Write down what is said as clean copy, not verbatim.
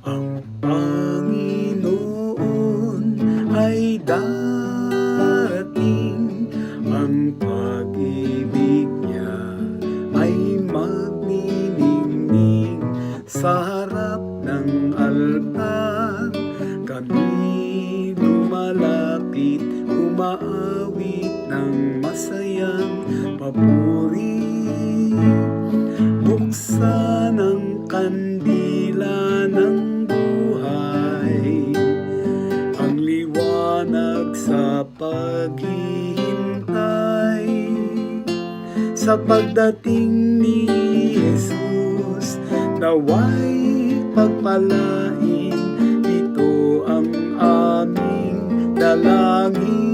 Ang Panginoon ay darating, ang pag-ibig niya ay magniningning. Sa harap ng altar kami lumalapit, umaawit ng masayang papuri. Buksan ang kandila ng buhay, ang liwanag sa paghihintay sa pagdating ni Jesus. Naway pagpalain, ito ang aming dalangin.